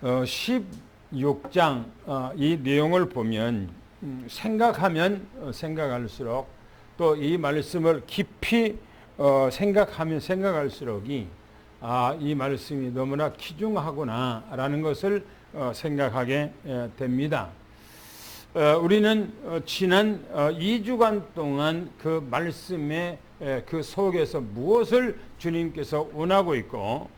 16장 이 내용을 보면 생각하면 생각할수록 또 이 말씀을 깊이 생각하면 생각할수록이 이 말씀이 너무나 귀중하구나라는 것을 생각하게 됩니다. 우리는 지난 2주간 동안 그 말씀의 그 속에서 무엇을 주님께서 원하고 있고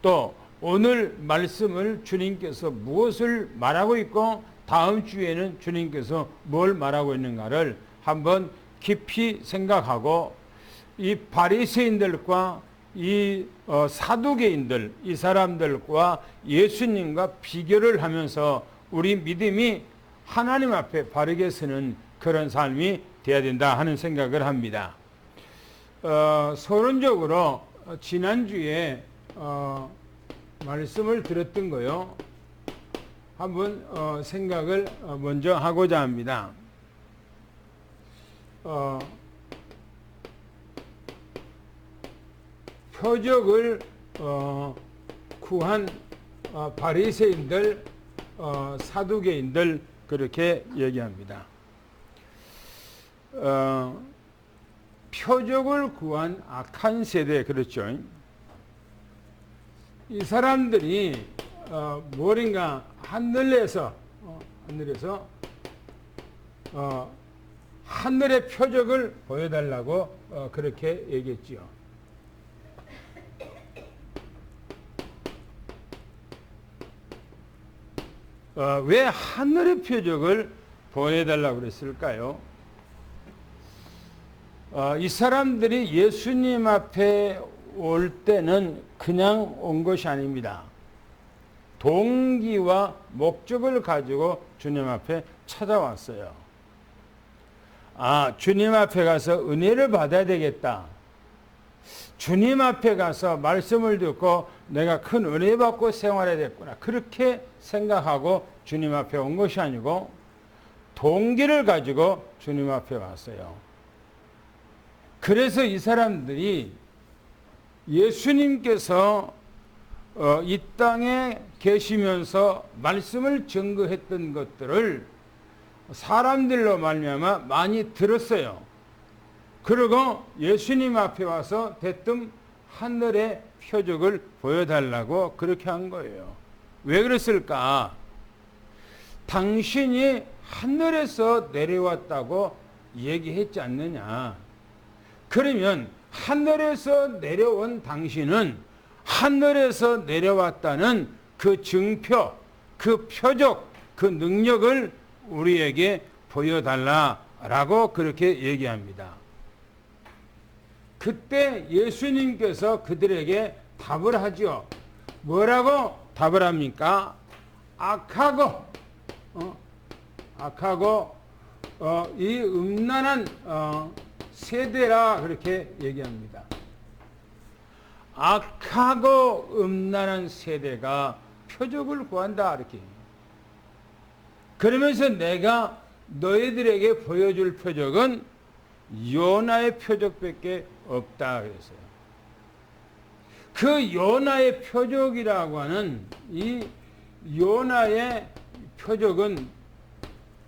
또 오늘 말씀을 주님께서 무엇을 말하고 있고 다음 주에는 주님께서 뭘 말하고 있는가를 한번 깊이 생각하고 이 바리새인들과 이 사두개인들 이 사람들과 예수님과 비교를 하면서 우리 믿음이 하나님 앞에 바르게 서는 그런 삶이 되어야 된다 하는 생각을 합니다. 서론적으로 지난주에 말씀을 들었던 거요. 한번 생각을 먼저 하고자 합니다. 표적을 구한 바리새인들, 사두개인들 그렇게 얘기합니다. 표적을 구한 악한 세대 그렇죠. 이 사람들이 뭐인가 하늘에서 하늘의 표적을 보여달라고 그렇게 얘기했지요. 왜 하늘의 표적을 보여달라고 그랬을까요? 이 사람들이 예수님 앞에 올 때는 그냥 온 것이 아닙니다. 동기와 목적을 가지고 주님 앞에 찾아왔어요. 주님 앞에 가서 은혜를 받아야 되겠다. 주님 앞에 가서 말씀을 듣고 내가 큰 은혜 받고 생활해야 되겠구나. 그렇게 생각하고 주님 앞에 온 것이 아니고 동기를 가지고 주님 앞에 왔어요. 그래서 이 사람들이 예수님께서 이 땅에 계시면서 말씀을 증거했던 것들을 사람들로 말미암아 많이 들었어요. 그리고 예수님 앞에 와서 대뜸 하늘의 표적을 보여달라고 그렇게 한 거예요. 왜 그랬을까? 당신이 하늘에서 내려왔다고 얘기했지 않느냐? 그러면 하늘에서 내려온 당신은 하늘에서 내려왔다는 그 증표, 그 표적, 그 능력을 우리에게 보여달라라고 그렇게 얘기합니다. 그때 예수님께서 그들에게 답을 하죠. 뭐라고 답을 합니까? 악하고 이 음란한 세대라 그렇게 얘기합니다. 악하고 음란한 세대가 표적을 구한다 이렇게. 그러면서 내가 너희들에게 보여줄 표적은 요나의 표적밖에 없다 그랬어요. 그 요나의 표적이라고 하는 이 요나의 표적은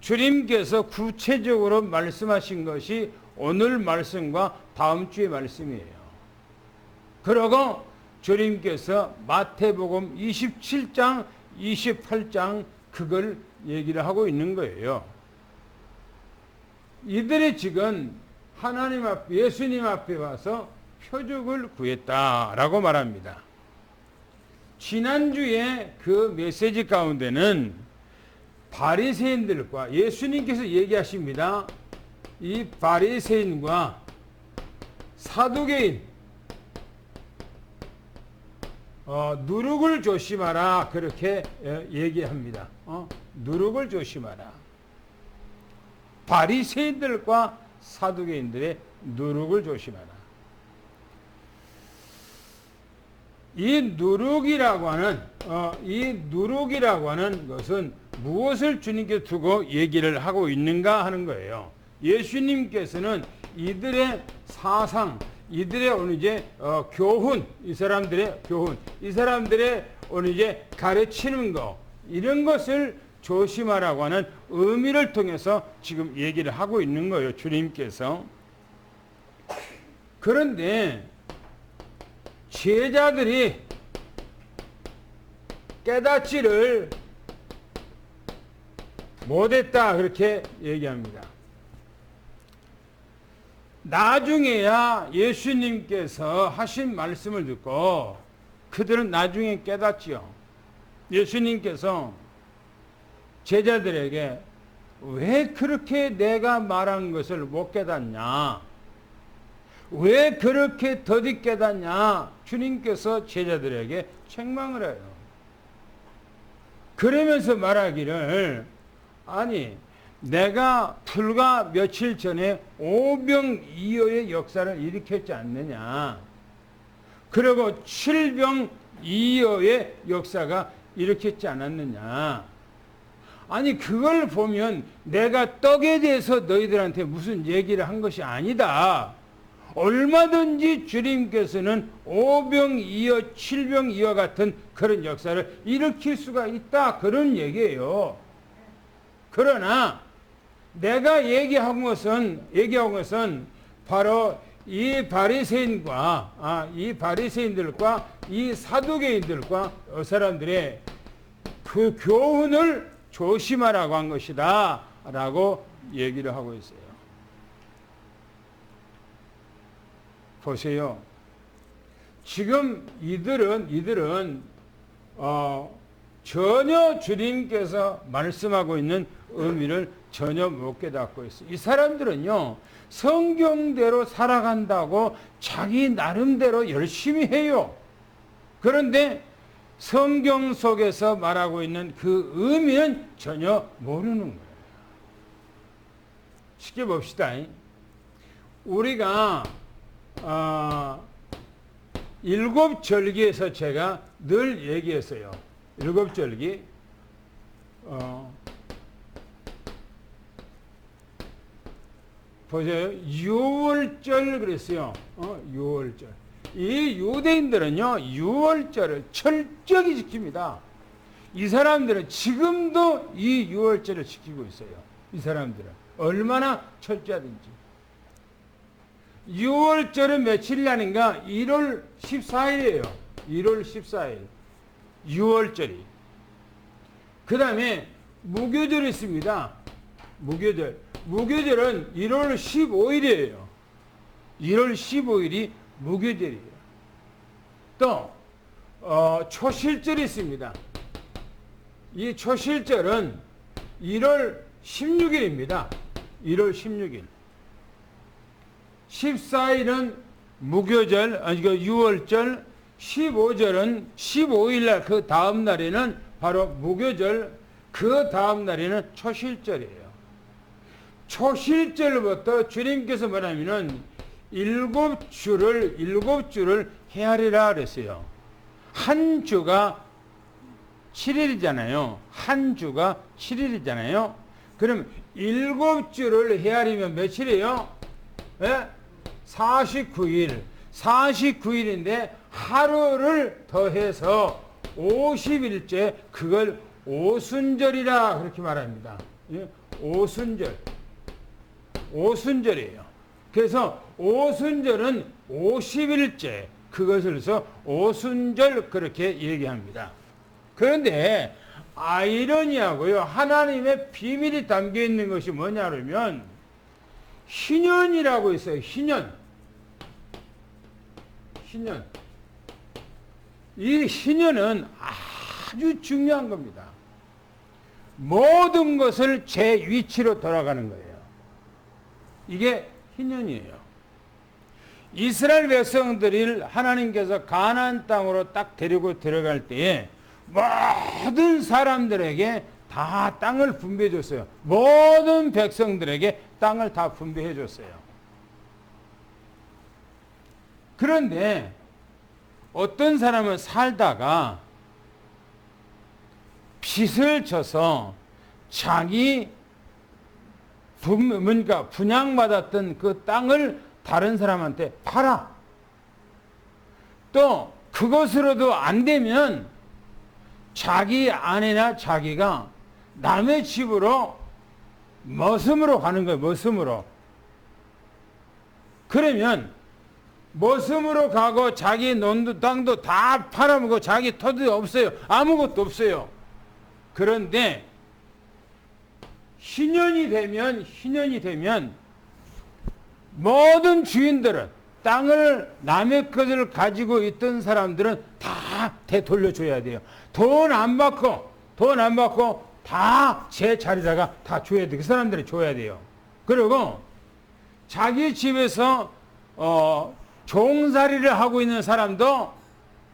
주님께서 구체적으로 말씀하신 것이 오늘 말씀과 다음 주의 말씀이에요. 그리고 주님께서 마태복음 27장, 28장 그걸 얘기를 하고 있는 거예요. 이들이 지금 하나님 앞, 예수님 앞에 와서 표적을 구했다라고 말합니다. 지난주에 그 메시지 가운데는 바리새인들과 예수님께서 얘기하십니다. 이 바리새인과 사두개인 누룩을 조심하라 그렇게 얘기합니다. 누룩을 조심하라. 바리새인들과 사두개인들의 누룩을 조심하라. 이 누룩이라고 하는 것은 무엇을 주님께 두고 얘기를 하고 있는가 하는 거예요. 예수님께서는 이들의 사상, 이들의 오늘 이제 교훈, 이 사람들의 교훈, 이 사람들의 오늘 이제 가르치는 거, 이런 것을 조심하라고 하는 의미를 통해서 지금 얘기를 하고 있는 거예요, 주님께서. 그런데 제자들이 깨닫지를 못했다, 그렇게 얘기합니다. 나중에야 예수님께서 하신 말씀을 듣고 그들은 나중에 깨닫지요. 예수님께서 제자들에게 왜 그렇게 내가 말한 것을 못 깨닫냐? 왜 그렇게 더디 깨닫냐? 주님께서 제자들에게 책망을 해요. 그러면서 말하기를, 아니, 내가 불과 며칠 전에 오병이어의 역사를 일으켰지 않느냐? 그리고 칠병이어의 역사가 일으켰지 않았느냐? 아니, 그걸 보면 내가 떡에 대해서 너희들한테 무슨 얘기를 한 것이 아니다. 얼마든지 주님께서는 오병이어, 칠병이어 같은 그런 역사를 일으킬 수가 있다. 그런 얘기예요. 그러나 내가 얘기한 것은 바로 이 바리새인과 이 바리새인들과 이 사두개인들과 사람들의 그 교훈을 조심하라고 한 것이다 라고 얘기를 하고 있어요. 보세요. 지금 이들은 전혀 주님께서 말씀하고 있는 의미를 전혀 못 깨닫고 있어요. 이 사람들은요, 성경대로 살아간다고 자기 나름대로 열심히 해요. 그런데 성경 속에서 말하고 있는 그 의미는 전혀 모르는 거예요. 쉽게 봅시다. 우리가 일곱 절기에서 제가 늘 얘기했어요. 일곱 절기. 보세요. 유월절 그랬어요. 유월절. 이 유대인들은요, 유월절을 철저히 지킵니다. 이 사람들은 지금도 이 유월절을 지키고 있어요. 이 사람들은. 얼마나 철저하든지. 6월절은 며칠이라는가? 1월 14일이에요. 1월 14일. 6월절이. 그 다음에 무교절이 있습니다. 무교절. 무교절은 1월 15일이에요. 1월 15일이 무교절이에요. 또 초실절이 있습니다. 이 초실절은 1월 16일입니다. 1월 16일. 14일은 무교절, 그 6월절, 15절은 15일날 그 다음 날에는 바로 무교절, 그 다음 날에는 초실절이에요. 초실절부터 주님께서 말하면은 일곱 주를 헤아리라 그랬어요. 한 주가 7일이잖아요. 한 주가 7일이잖아요. 그럼 일곱 주를 헤아리면 며칠이에요? 네? 49일. 49일인데 하루를 더해서 50일째 그걸 오순절이라 그렇게 말합니다. 예? 오순절. 오순절이에요. 그래서 오순절은 50일째 그것을 해서 오순절 그렇게 얘기합니다. 그런데 아이러니하고요, 하나님의 비밀이 담겨 있는 것이 뭐냐 그러면 희년이라고 있어요. 희년. 이 희년은 아주 중요한 겁니다. 모든 것을 제 위치로 돌아가는 거예요. 이게 희년이에요. 이스라엘 백성들을 하나님께서 가나안 땅으로 딱 데리고 들어갈 때에 모든 사람들에게 다 땅을 분배해 줬어요. 모든 백성들에게 땅을 다 분배해 줬어요. 그런데 어떤 사람은 살다가 빚을 져서 자기 분양받았던 그 땅을 다른 사람한테 팔아. 또 그것으로도 안 되면 자기 아내나 자기가 남의 집으로 머슴으로 가는 거예요. 머슴으로. 그러면 머슴으로 가고 자기 논도 땅도 다 팔아먹고 자기 터도 없어요. 아무것도 없어요. 그런데 희년이 되면 모든 주인들은 땅을 남의 것을 가지고 있던 사람들은 다 되돌려줘야 돼요. 돈 안 받고 다 제 자리다가 다 줘야 돼요. 그 사람들이 줘야 돼요. 그리고 자기 집에서 종살이를 하고 있는 사람도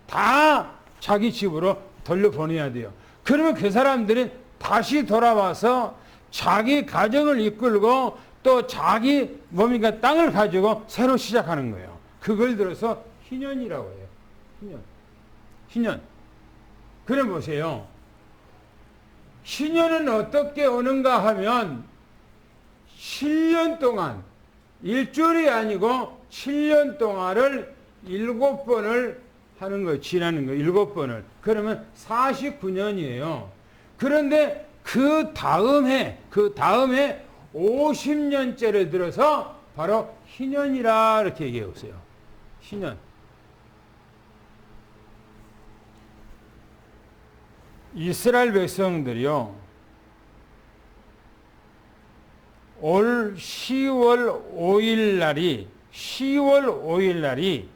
다 자기 집으로 돌려보내야 돼요. 그러면 그 사람들이 다시 돌아와서 자기 가정을 이끌고 또 자기 몸이니까 땅을 가지고 새로 시작하는 거예요. 그걸 들어서 희년이라고 해요. 희년. 그래 보세요. 희년은 어떻게 오는가 하면 7년 동안 일주일이 아니고 7년 동안을 7번을 하는 거예요. 지나는 거예요. 7번을. 그러면 49년이에요. 그런데 그 다음에 50년째를 들어서 바로 희년이라 이렇게 얘기해 보세요. 희년. 이스라엘 백성들이요, 올 10월 5일 날이 70번째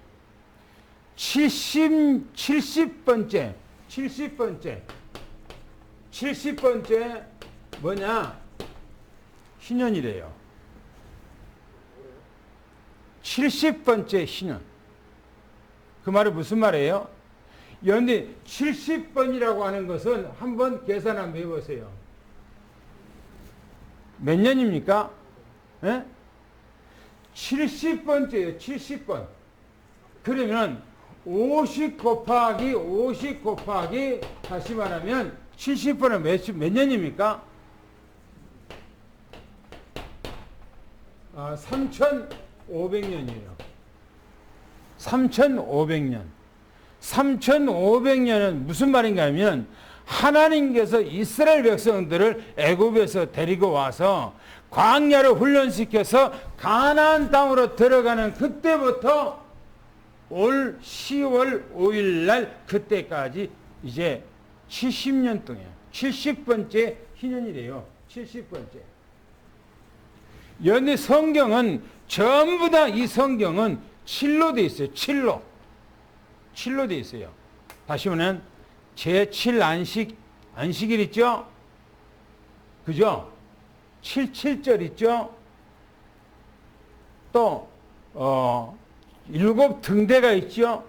뭐냐? 희년이래요. 70번째 희년. 그 말이 무슨 말이에요? 그런데 70번이라고 하는 것은 한번 계산 한번 해보세요. 몇 년입니까? 예? 70번째예요. 70번. 그러면 50 곱하기 다시 말하면 70번은 몇 년입니까? 3,500년이에요. 3,500년. 3,500년은 무슨 말인가 하면 하나님께서 이스라엘 백성들을 애굽에서 데리고 와서 광야로 훈련시켜서 가나안 땅으로 들어가는 그때부터 올 10월 5일 날 그때까지 이제 70년 동안 70번째 희년이래요. 70번째. 연대 성경은 전부 다 이 성경은 7로 돼 있어요. 7로 돼 있어요. 다시 보면 제7 안식일 있죠? 그죠? 7절 있죠? 또 7 등대가 있죠?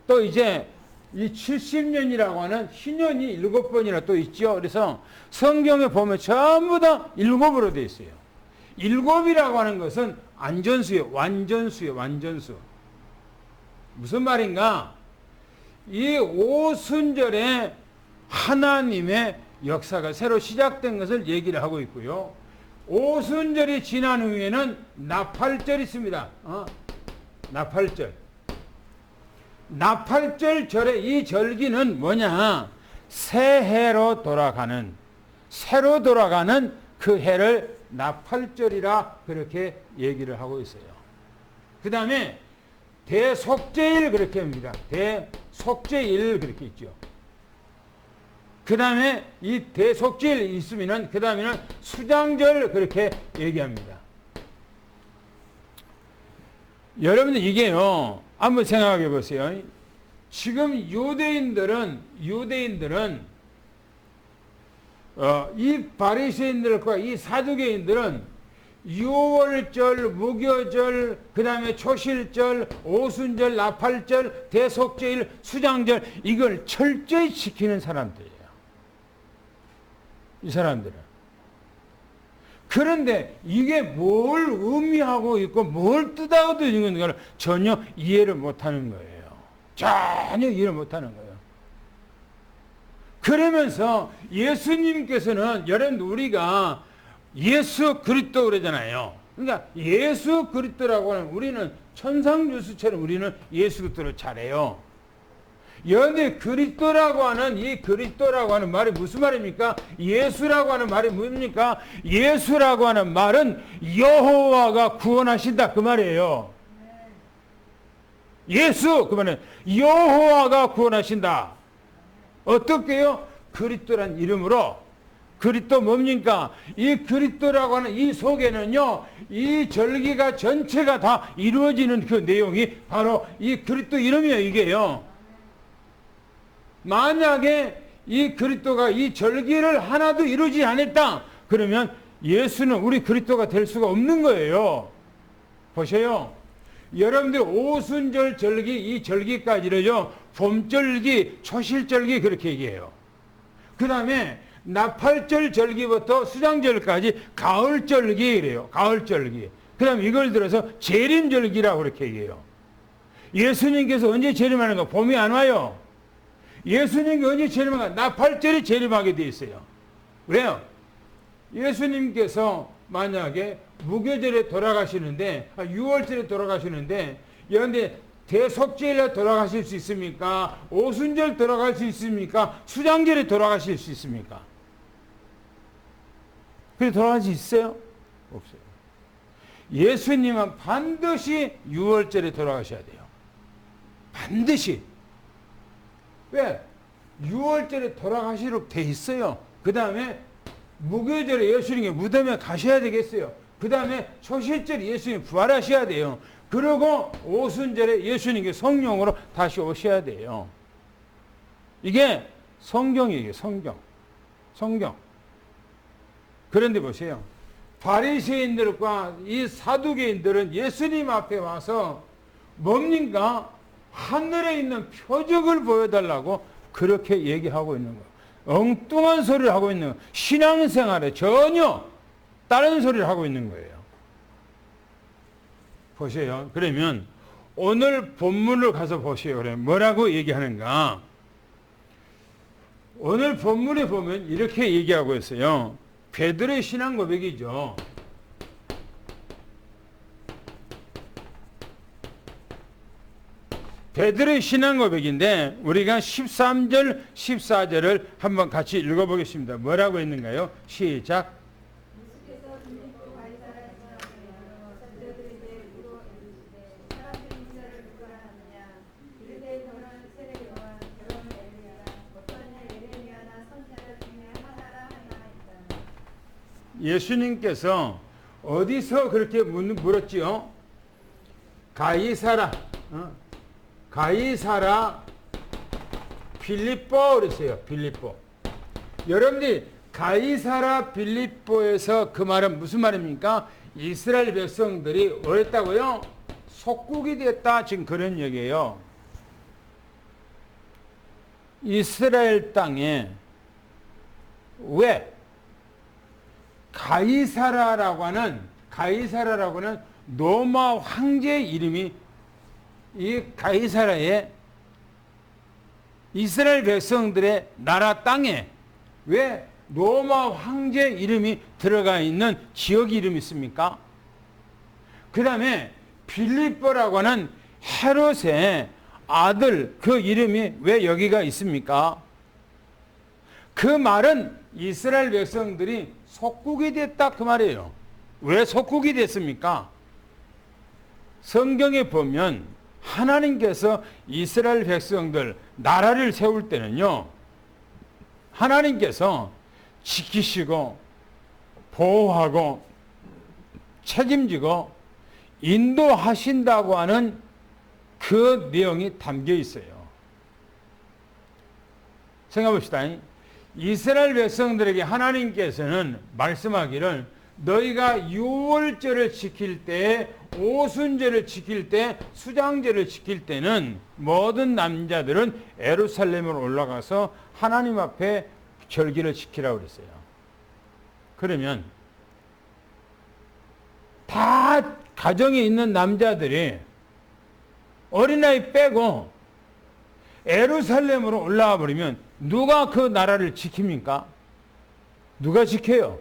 또 이제 이 70년이라고 하는 희년이 7번이나 또 있죠? 그래서 성경에 보면 전부 다 7으로 되어 있어요. 7이라고 하는 것은 안전수예요. 완전수. 무슨 말인가? 이 오순절에 하나님의 역사가 새로 시작된 것을 얘기를 하고 있고요. 오순절이 지난 후에는 나팔절이 있습니다. 나팔절 절의 이 절기는 뭐냐? 새로 돌아가는 그 해를 나팔절이라 그렇게 얘기를 하고 있어요. 그 다음에 대속죄일 그렇게 합니다. 대속죄일 그렇게 있죠. 그 다음에 이 대속죄일 있으면은 그 다음에는 수장절 그렇게 얘기합니다. 여러분들 이게요, 한번 생각해 보세요. 지금 유대인들은 이 바리새인들과 이 사두개인들은 유월절, 무교절, 그 다음에 초실절, 오순절, 나팔절, 대속죄일, 수장절 이걸 철저히 지키는 사람들이에요. 이 사람들은. 그런데 이게 뭘 의미하고 있고 뭘 뜻하고 있는 걸 전혀 이해를 못하는 거예요. 전혀 이해를 못하는 거예요. 그러면서 예수님께서는 여러분 우리가 예수 그리스도 그러잖아요. 그러니까 예수 그리스도라고 하는 우리는 천상유수처럼 우리는 예수 그리스도를 잘해요. 그런데 그리스도라고 하는 이 그리스도라고 하는 말이 무슨 말입니까? 예수라고 하는 말이 뭡니까? 예수라고 하는 말은 여호와가 구원하신다 그 말이에요. 예수 그 말은 여호와가 구원하신다. 어떻게요? 그리스도란 이름으로. 그리스도 뭡니까? 이 그리스도라고 하는 이 속에는요, 이 절기가 전체가 다 이루어지는 그 내용이 바로 이 그리스도 이름이에요, 이게요. 만약에 이 그리스도가 이 절기를 하나도 이루지 않았다, 그러면 예수는 우리 그리스도가 될 수가 없는 거예요. 보세요. 여러분들 오순절 절기, 이 절기까지를요, 봄절기, 초실절기 그렇게 얘기해요. 그 다음에 나팔절 절기부터 수장절까지 가을절기 이래요. 가을절기. 그 다음에 이걸 들어서 재림절기라고 그렇게 얘기해요. 예수님께서 언제 재림하는가? 봄이 안 와요. 예수님이 언제 재림하는가? 나팔절이 재림하게 돼 있어요. 왜요? 예수님께서 만약에 무교절에 돌아가시는데, 6월절에 돌아가시는데, 그런데 대속죄일에 돌아가실 수 있습니까? 오순절 돌아갈 수 있습니까? 수장절에 돌아가실 수 있습니까? 그래 돌아갈 수 있어요? 없어요. 예수님은 반드시 6월절에 돌아가셔야 돼요. 반드시. 왜? 6월절에 돌아가시도록 돼 있어요. 그 다음에 무교절에 예수님이 무덤에 가셔야 되겠어요. 그 다음에 초실절에 예수님이 부활하셔야 돼요. 그리고 오순절에 예수님께 성령으로 다시 오셔야 돼요. 이게 성경이에요. 성경. 그런데 보세요. 바리새인들과 이 사두개인들은 예수님 앞에 와서 뭡니까? 하늘에 있는 표적을 보여달라고 그렇게 얘기하고 있는 거예요. 엉뚱한 소리를 하고 있는 거예요. 신앙생활에 전혀 다른 소리를 하고 있는 거예요. 보세요. 그러면 오늘 본문을 가서 보세요. 그러면 뭐라고 얘기하는가? 오늘 본문에 보면 이렇게 얘기하고 있어요. 베드로의 신앙 고백이죠. 베드로의 신앙 고백인데 우리가 13절, 14절을 한번 같이 읽어보겠습니다. 뭐라고 했는가요? 시작. 예수님께서 어디서 그렇게 물었지요? 가이사라 빌립보 그랬어요. 빌립보. 여러분들이 가이사라 빌립보에서 그 말은 무슨 말입니까? 이스라엘 백성들이 어렸다고요? 속국이 됐다. 지금 그런 얘기예요. 이스라엘 땅에 왜? 가이사라라고 하는 로마 황제의 이름이 이 가이사라의 이스라엘 백성들의 나라 땅에 왜 로마 황제 이름이 들어가 있는 지역 이름이 있습니까? 그 다음에 빌립보라고 하는 헤롯의 아들 그 이름이 왜 여기가 있습니까? 그 말은 이스라엘 백성들이 속국이 됐다 그 말이에요. 왜 속국이 됐습니까? 성경에 보면 하나님께서 이스라엘 백성들 나라를 세울 때는요, 하나님께서 지키시고 보호하고 책임지고 인도하신다고 하는 그 내용이 담겨 있어요. 생각해 봅시다. 이스라엘 백성들에게 하나님께서는 말씀하기를 너희가 유월절을 지킬 때, 오순절을 지킬 때, 수장절을 지킬 때는 모든 남자들은 예루살렘으로 올라가서 하나님 앞에 절기를 지키라고 그랬어요. 그러면 다 가정에 있는 남자들이 어린아이 빼고 예루살렘으로 올라와 버리면 누가 그 나라를 지킵니까? 누가 지켜요?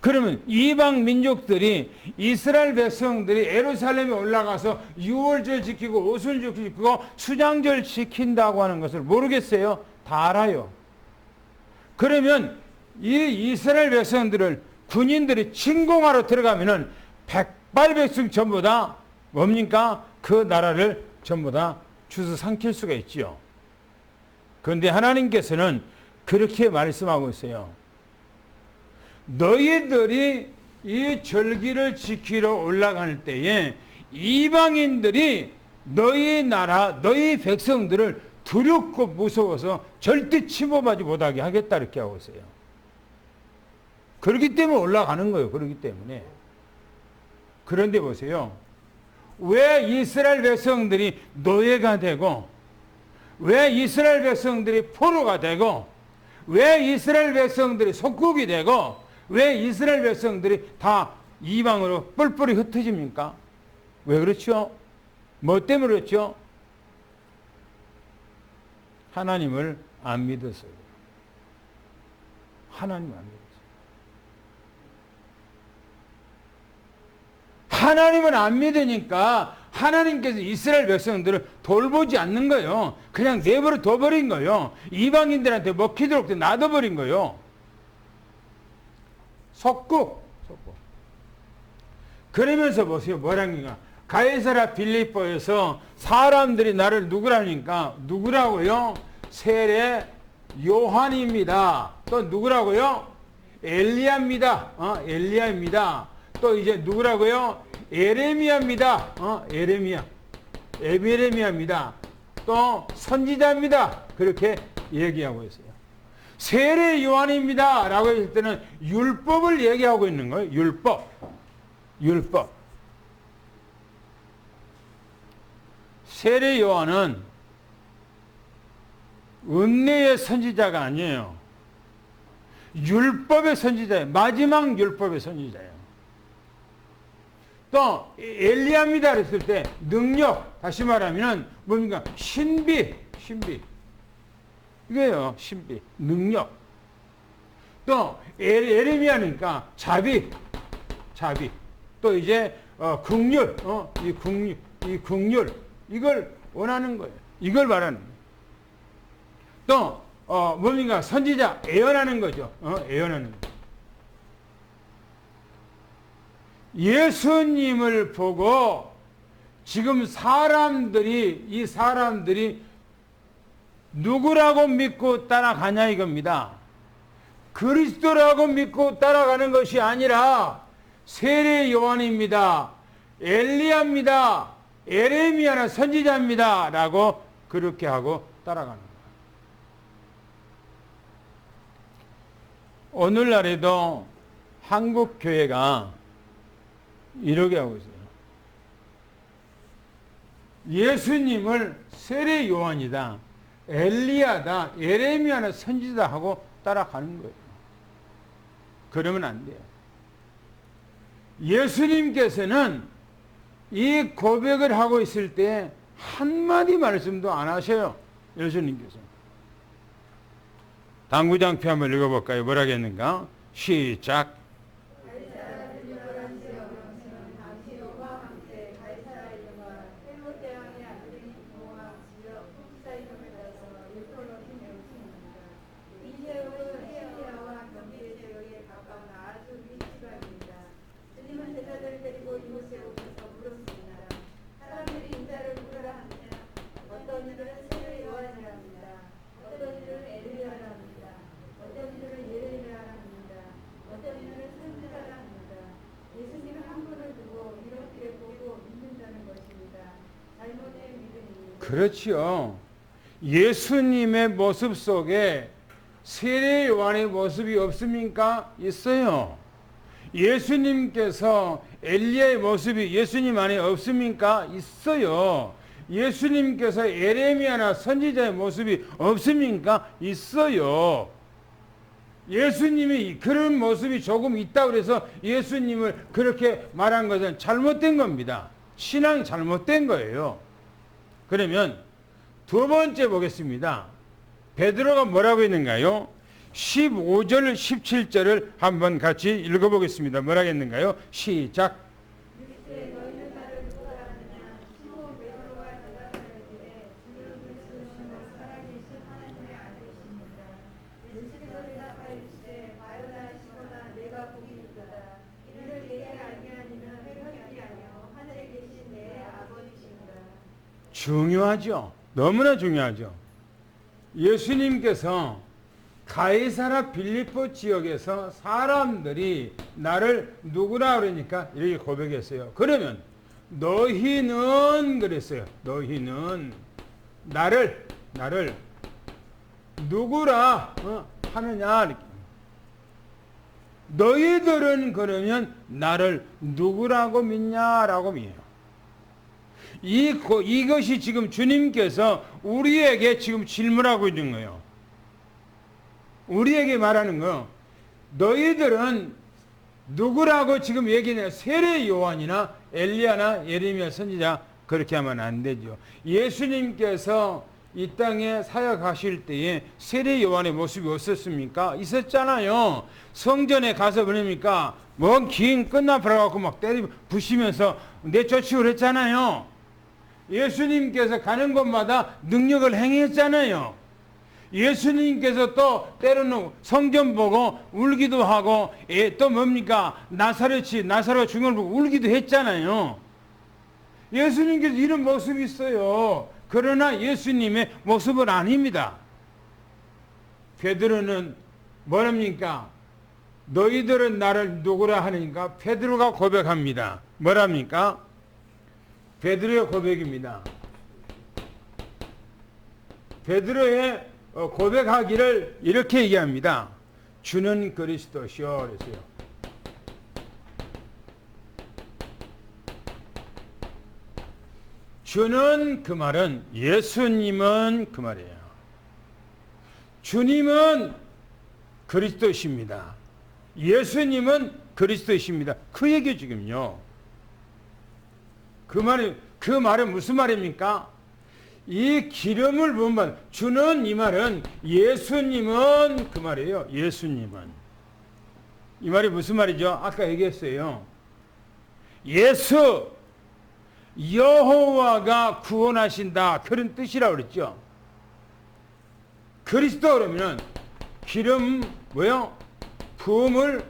그러면 이방 민족들이 이스라엘 백성들이 예루살렘에 올라가서 유월절 지키고 오순절 지키고 수장절 지킨다고 하는 것을 모르겠어요? 다 알아요. 그러면 이 이스라엘 백성들을 군인들이 침공하러 들어가면은 백발백승 전부 다 뭡니까? 그 나라를 전부 다 주워 삼킬 수가 있지요. 그런데 하나님께서는 그렇게 말씀하고 있어요. 너희들이 이 절기를 지키러 올라갈 때에 이방인들이 너희 나라, 너희 백성들을 두렵고 무서워서 절대 침범하지 못하게 하겠다 이렇게 하고 있어요. 그렇기 때문에 올라가는 거예요. 그렇기 때문에. 그런데 보세요. 왜 이스라엘 백성들이 노예가 되고, 왜 이스라엘 백성들이 포로가 되고, 왜 이스라엘 백성들이 속국이 되고, 왜 이스라엘 백성들이 다 이방으로 뿔뿔이 흩어집니까? 왜 그렇죠? 뭐 때문에 그렇죠? 하나님을 안 믿었어요. 하나님 안 믿었어요. 하나님을 안 믿으니까 하나님께서 이스라엘 백성들을 돌보지 않는 거예요. 그냥 내버려 둬버린 거예요. 이방인들한테 먹히도록 놔둬버린 거예요. 속국. 그러면서 보세요. 뭐라니까. 가이사랴 빌립보에서 사람들이 나를 누구라니까. 누구라고요? 세례 요한입니다. 또 누구라고요? 엘리야입니다. 엘리야입니다. 또 이제 누구라고요? 에레미야입니다. 에레미야입니다. 또 선지자입니다. 그렇게 얘기하고 있어요. 세례 요한입니다. 라고 했을 때는 율법을 얘기하고 있는 거예요. 율법. 세례 요한은 은혜의 선지자가 아니에요. 율법의 선지자예요. 마지막 율법의 선지자예요. 또 엘리야입니다 그랬을 때 능력, 다시 말하면 뭡니까? 신비. 이게요. 신비, 능력. 또 에레미야니까 자비. 또 이제 긍휼, 이 긍휼 이걸 원하는 거예요. 이걸 말하는 거예요. 또 뭡니까? 선지자 예언하는 거죠. 예언하는 거. 예수님을 보고 지금 이 사람들이 누구라고 믿고 따라가냐 이겁니다. 그리스도라고 믿고 따라가는 것이 아니라 세례 요한입니다. 엘리야입니다. 에레미야나 선지자입니다. 라고 그렇게 하고 따라가는 거예요. 오늘날에도 한국 교회가 이렇게 하고 있어요. 예수님을 세례 요한이다, 엘리야다, 에레미야나 선지자 하고 따라가는 거예요. 그러면 안 돼요. 예수님께서는 이 고백을 하고 있을 때 한마디 말씀도 안 하셔요. 예수님께서. 당구장표 한번 읽어볼까요? 뭐라 했는가? 시작. 그렇지요. 예수님의 모습 속에 세례 요한의 모습이 없습니까? 있어요. 예수님께서 엘리야의 모습이 예수님 안에 없습니까? 있어요. 예수님께서 에레미야나 선지자의 모습이 없습니까? 있어요. 예수님이 그런 모습이 조금 있다고 해서 예수님을 그렇게 말한 것은 잘못된 겁니다. 신앙이 잘못된 거예요. 그러면 두 번째 보겠습니다. 베드로가 뭐라고 했는가요? 15절 17절을 한번 같이 읽어보겠습니다. 뭐라겠는가요? 시작. 중요하죠. 너무나 중요하죠. 예수님께서 가이사라 빌립보 지역에서 사람들이 나를 누구라 그러니까 이렇게 고백했어요. 그러면 너희는 그랬어요. 너희는 나를 누구라 하느냐 이렇게. 너희들은 그러면 나를 누구라고 믿냐라고 믿어요. 이것이 지금 주님께서 우리에게 지금 질문하고 있는 거예요. 우리에게 말하는 거, 너희들은 누구라고 지금 얘기해요. 세례 요한이나 엘리야나 예레미야 선지자 그렇게 하면 안 되죠. 예수님께서 이 땅에 사역하실 때에 세례 요한의 모습이 없었습니까? 있었잖아요. 성전에 가서 그러니까 뭔 긴 끈나팔 갖고 막 부시면서 내쫓으고 그랬잖아요. 예수님께서 가는 곳마다 능력을 행했잖아요. 예수님께서 또 때로는 성전 보고 울기도 하고 또 뭡니까? 나사렛 중을 보고 울기도 했잖아요. 예수님께서 이런 모습이 있어요. 그러나 예수님의 모습은 아닙니다. 베드로는 뭐랍니까? 너희들은 나를 누구라 하니까 베드로가 고백합니다. 뭐랍니까? 베드로의 고백입니다. 베드로의 고백하기를 이렇게 얘기합니다. 주는 그리스도시요 그랬어요. 주는 그 말은 예수님은 그 말이에요. 주님은 그리스도십니다. 예수님은 그리스도십니다. 그 얘기 지금요. 그 말은 무슨 말입니까? 이 기름을 부은 바 주는 이 말은 예수님은 그 말이에요. 예수님은. 이 말이 무슨 말이죠? 아까 얘기했어요. 예수, 여호와가 구원하신다. 그런 뜻이라고 그랬죠. 그리스도 그러면 기름 뭐요? 부음을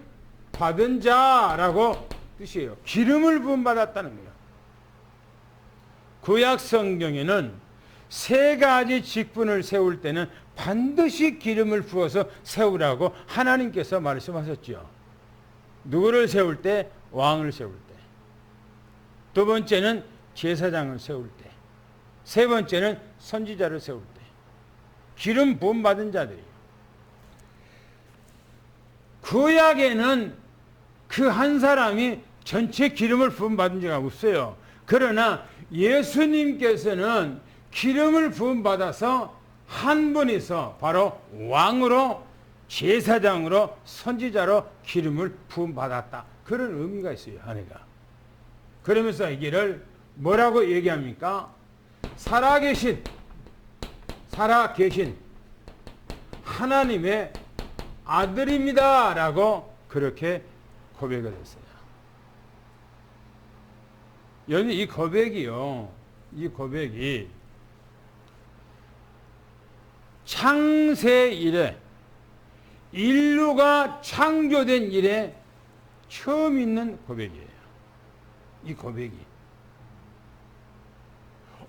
받은 자라고 뜻이에요. 기름을 부음 받았다는 거예요. 구약 성경에는 세 가지 직분을 세울 때는 반드시 기름을 부어서 세우라고 하나님께서 말씀하셨죠. 누구를 세울 때? 왕을 세울 때. 두 번째는 제사장을 세울 때. 세 번째는 선지자를 세울 때. 기름 부음 받은 자들이에요. 구약에는 그 한 사람이 전체 기름을 부음 받은 자가 없어요. 그러나 예수님께서는 기름을 부음 받아서 한 분이서 바로 왕으로 제사장으로 선지자로 기름을 부음 받았다. 그런 의미가 있어요. 아내가. 그러면서 이기를 뭐라고 얘기합니까? 살아계신 하나님의 아들입니다. 라고 그렇게 고백을 했어요. 여러분 이 고백이 창세 이래 인류가 창조된 이래 처음 있는 고백이에요. 이 고백이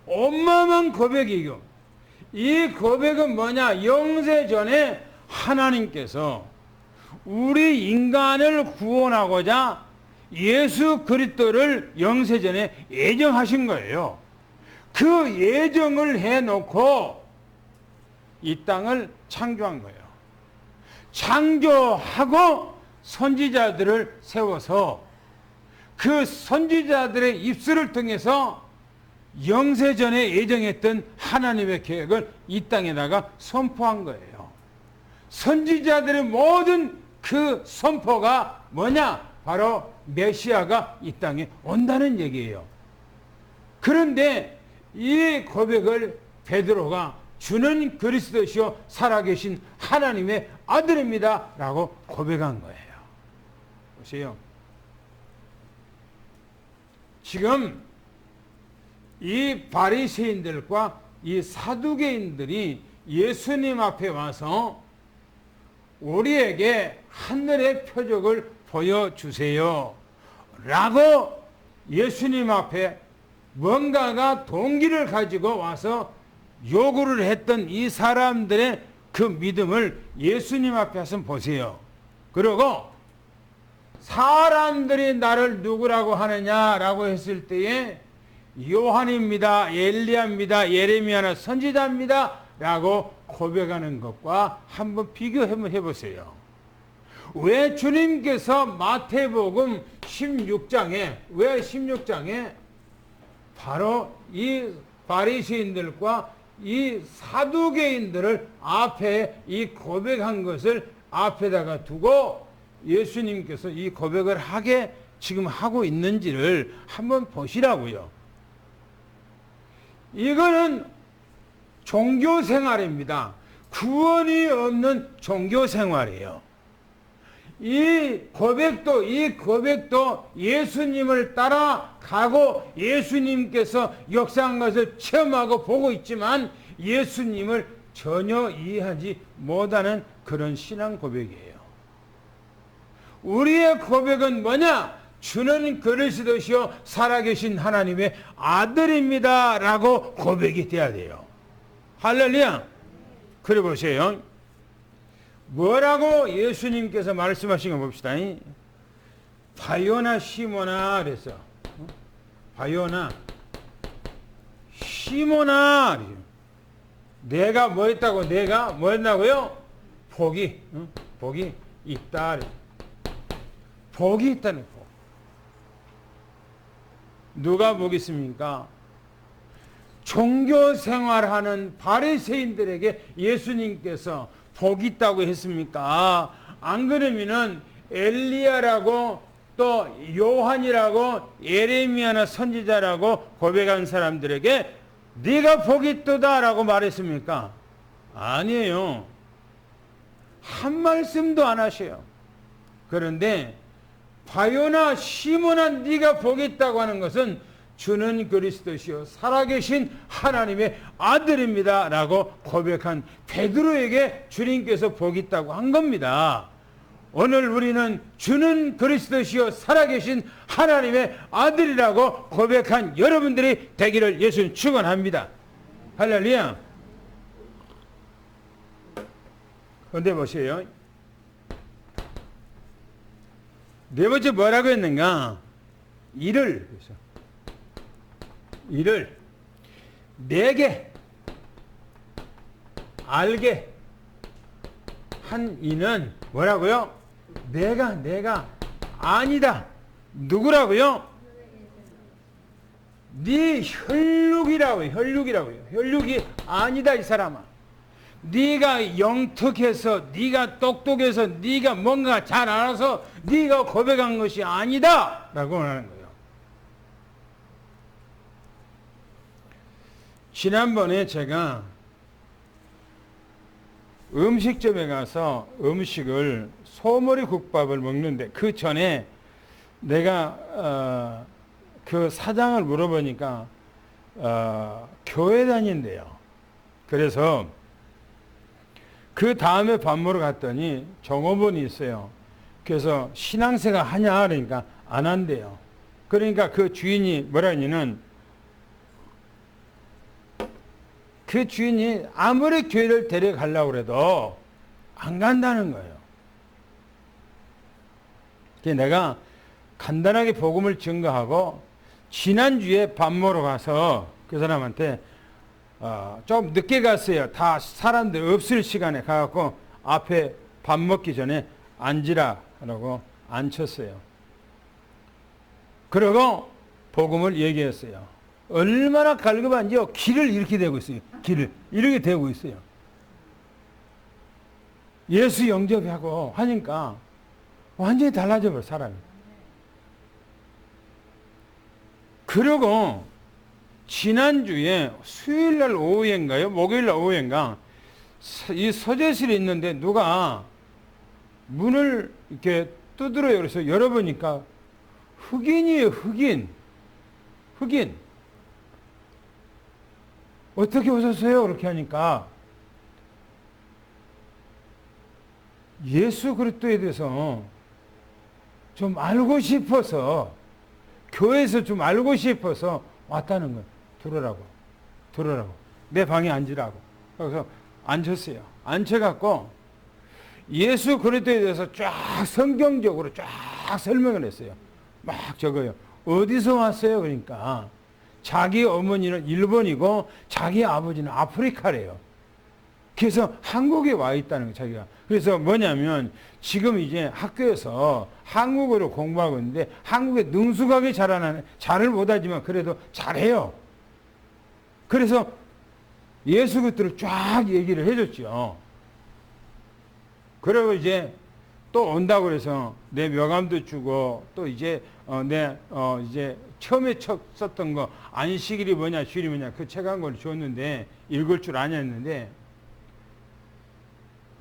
어마어마한 고백이고 이 고백은 뭐냐? 영세전에 하나님께서 우리 인간을 구원하고자 예수 그리스도를 영세전에 예정하신 거예요. 그 예정을 해놓고 이 땅을 창조한 거예요. 창조하고 선지자들을 세워서 그 선지자들의 입술을 통해서 영세전에 예정했던 하나님의 계획을 이 땅에다가 선포한 거예요. 선지자들의 모든 그 선포가 뭐냐? 바로 메시아가 이 땅에 온다는 얘기예요. 그런데 이 고백을 베드로가 주는 그리스도시요 살아계신 하나님의 아들입니다 라고 고백한 거예요. 보세요. 지금 이 바리새인들과 이 사두개인들이 예수님 앞에 와서 우리에게 하늘의 표적을 보여주세요 라고 예수님 앞에 뭔가가 동기를 가지고 와서 요구를 했던 이 사람들의 그 믿음을 예수님 앞에 한번 보세요. 그리고 사람들이 나를 누구라고 하느냐라고 했을 때에 요한입니다, 엘리야입니다, 예레미야나 선지자입니다 라고 고백하는 것과 한번 비교 한번 해보세요. 왜 주님께서 마태복음 16장에 왜 16장에 바로 이 바리새인들과 이 사두개인들을 앞에 이 고백한 것을 앞에다가 두고 예수님께서 이 고백을 하게 지금 하고 있는지를 한번 보시라고요. 이거는 종교 생활입니다. 구원이 없는 종교 생활이에요. 이 고백도 예수님을 따라가고 예수님께서 역사한 것을 체험하고 보고 있지만 예수님을 전혀 이해하지 못하는 그런 신앙 고백이에요. 우리의 고백은 뭐냐? 주는 그리스도시요 살아계신 하나님의 아들입니다 라고 고백이 돼야 돼요. 할렐루야. 그래 보세요. 뭐라고 예수님께서 말씀하신 거 봅시다. 바요나 시모나 그랬어. 바요나 시모나. 내가 뭐 했다고? 내가 뭐 했다고요? 복이 있다. 복이 있다는 복. 누가 복 있습니까? 종교 생활하는 바리새인들에게 예수님께서 복 있다고 했습니까? 안 그러면은 엘리야라고 또 요한이라고 예레미야나 선지자라고 고백한 사람들에게 네가 복 있도다라고 말했습니까? 아니에요. 한 말씀도 안 하셔요. 그런데 바요나 시몬아 네가 복 있다고 하는 것은 주는 그리스도시요 살아계신 하나님의 아들입니다 라고 고백한 베드로에게 주님께서 복 있다고 한 겁니다. 오늘 우리는 주는 그리스도시요 살아계신 하나님의 아들이라고 고백한 여러분들이 되기를 예수님 축원합니다. 할렐루야. 그런데 보세요. 네 번째 뭐라고 했는가? 이를 내게 알게 한 이는 뭐라고요? 내가 아니다. 누구라고요? 네 혈육이라고요. 혈육이 아니다 이 사람아. 네가 영특해서 네가 똑똑해서 네가 뭔가 잘 알아서 네가 고백한 것이 아니다 라고 하는 거예요. 지난번에 제가 음식점에 가서 음식을 소머리 국밥을 먹는데 그 전에 내가 그 사장을 물어보니까 교회 다닌대요. 그래서 그 다음에 밥 먹으러 갔더니 종업원이 있어요. 그래서 신앙생활 하냐 그러니까 안 한대요. 그러니까 그 주인이 뭐라 하냐면 그 주인이 아무리 교회를 데려가려고 해도 안 간다는 거예요. 그래서 내가 간단하게 복음을 증거하고 지난주에 밥 먹으러 가서 그 사람한테 좀 늦게 갔어요. 다 사람들 없을 시간에 가갖고 앞에 밥 먹기 전에 앉으라고 앉혔어요. 그리고 복음을 얘기했어요. 얼마나 갈급한지요. 길을 이렇게 대고 있어요. 길을 이렇게 대고 있어요. 예수 영접하고 하니까 완전히 달라져 버려 사람이. 그리고 지난주에 수요일날 오후인가요? 목요일날 오후인가? 이 서재실에 있는데 누가 문을 이렇게 두드려요. 그래서 열어보니까 흑인이에요. 흑인. 어떻게 오셨어요? 그렇게 하니까 예수 그리스도에 대해서 좀 알고 싶어서, 교회에서 좀 알고 싶어서 왔다는 거예요. 들어라고. 내 방에 앉으라고. 그래서 앉혔어요. 앉혀갖고 예수 그리스도에 대해서 쫙 성경적으로 쫙 설명을 했어요. 막 적어요. 어디서 왔어요? 그러니까 자기 어머니는 일본이고 자기 아버지는 아프리카래요. 그래서 한국에 와 있다는 거예요, 자기가. 그래서 뭐냐면 지금 이제 학교에서 한국어로 공부하고 있는데 한국에 능숙하게 잘을 못하지만 그래도 잘해요. 그래서 예수 그리스도를 쫙 얘기를 해줬죠. 그리고 이제 또 온다고 그래서 내 명함도 주고 또 이제 이제 처음에 썼던 거 안식일이 뭐냐 주일이 뭐냐 그 책 한 권 줬는데 읽을 줄 아냐는데,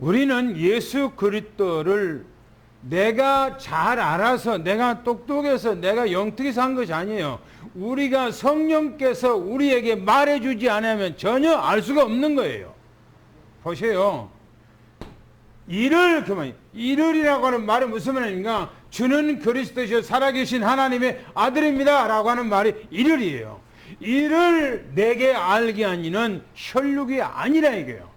우리는 예수 그리스도를 내가 잘 알아서, 내가 똑똑해서, 내가 영특해서 한 것이 아니에요. 우리가 성령께서 우리에게 말해주지 않으면 전혀 알 수가 없는 거예요. 보세요. 이르리라고 하는 말은 무슨 말입니까? 주는 그리스도시요 살아계신 하나님의 아들입니다 라고 하는 말이 이르리예요. 이를 내게 알게 하니는 혈육이 아니라 이거예요.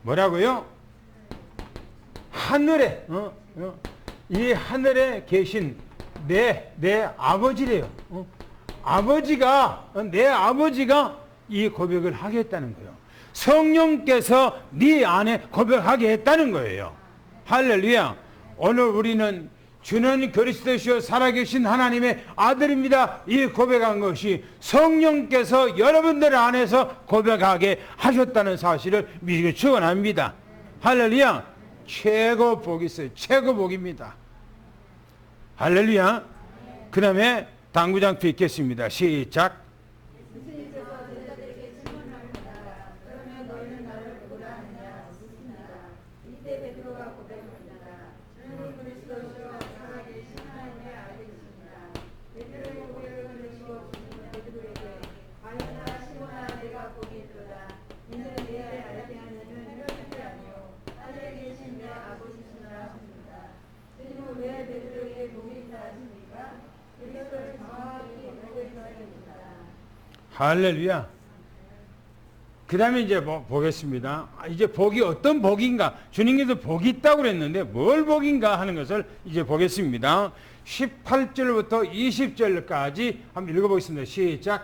뭐라고요? 하늘에 이 하늘에 계신 내 아버지래요. 내 아버지가 이 고백을 하겠다는 거예요. 성령께서 네 안에 고백하게 했다는 거예요. 할렐루야. 오늘 우리는 주는 그리스도시요 살아계신 하나님의 아들입니다 이 고백한 것이 성령께서 여러분들 안에서 고백하게 하셨다는 사실을 믿고 축원합니다. 할렐루야. 최고 복이 있어요. 최고 복입니다. 할렐루야. 그 다음에 당구장표 읽겠습니다. 시작. 할렐루야. 그 다음에 이제 보겠습니다. 이제 복이 어떤 복인가? 주님께서 복이 있다고 그랬는데 뭘 복인가 하는 것을 이제 보겠습니다. 18절부터 20절까지 한번 읽어보겠습니다. 시작.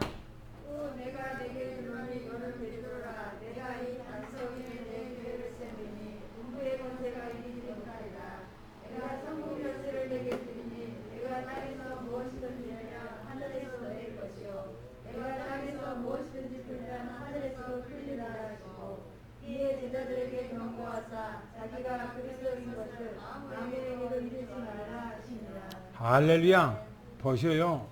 할렐루야. 보셔요.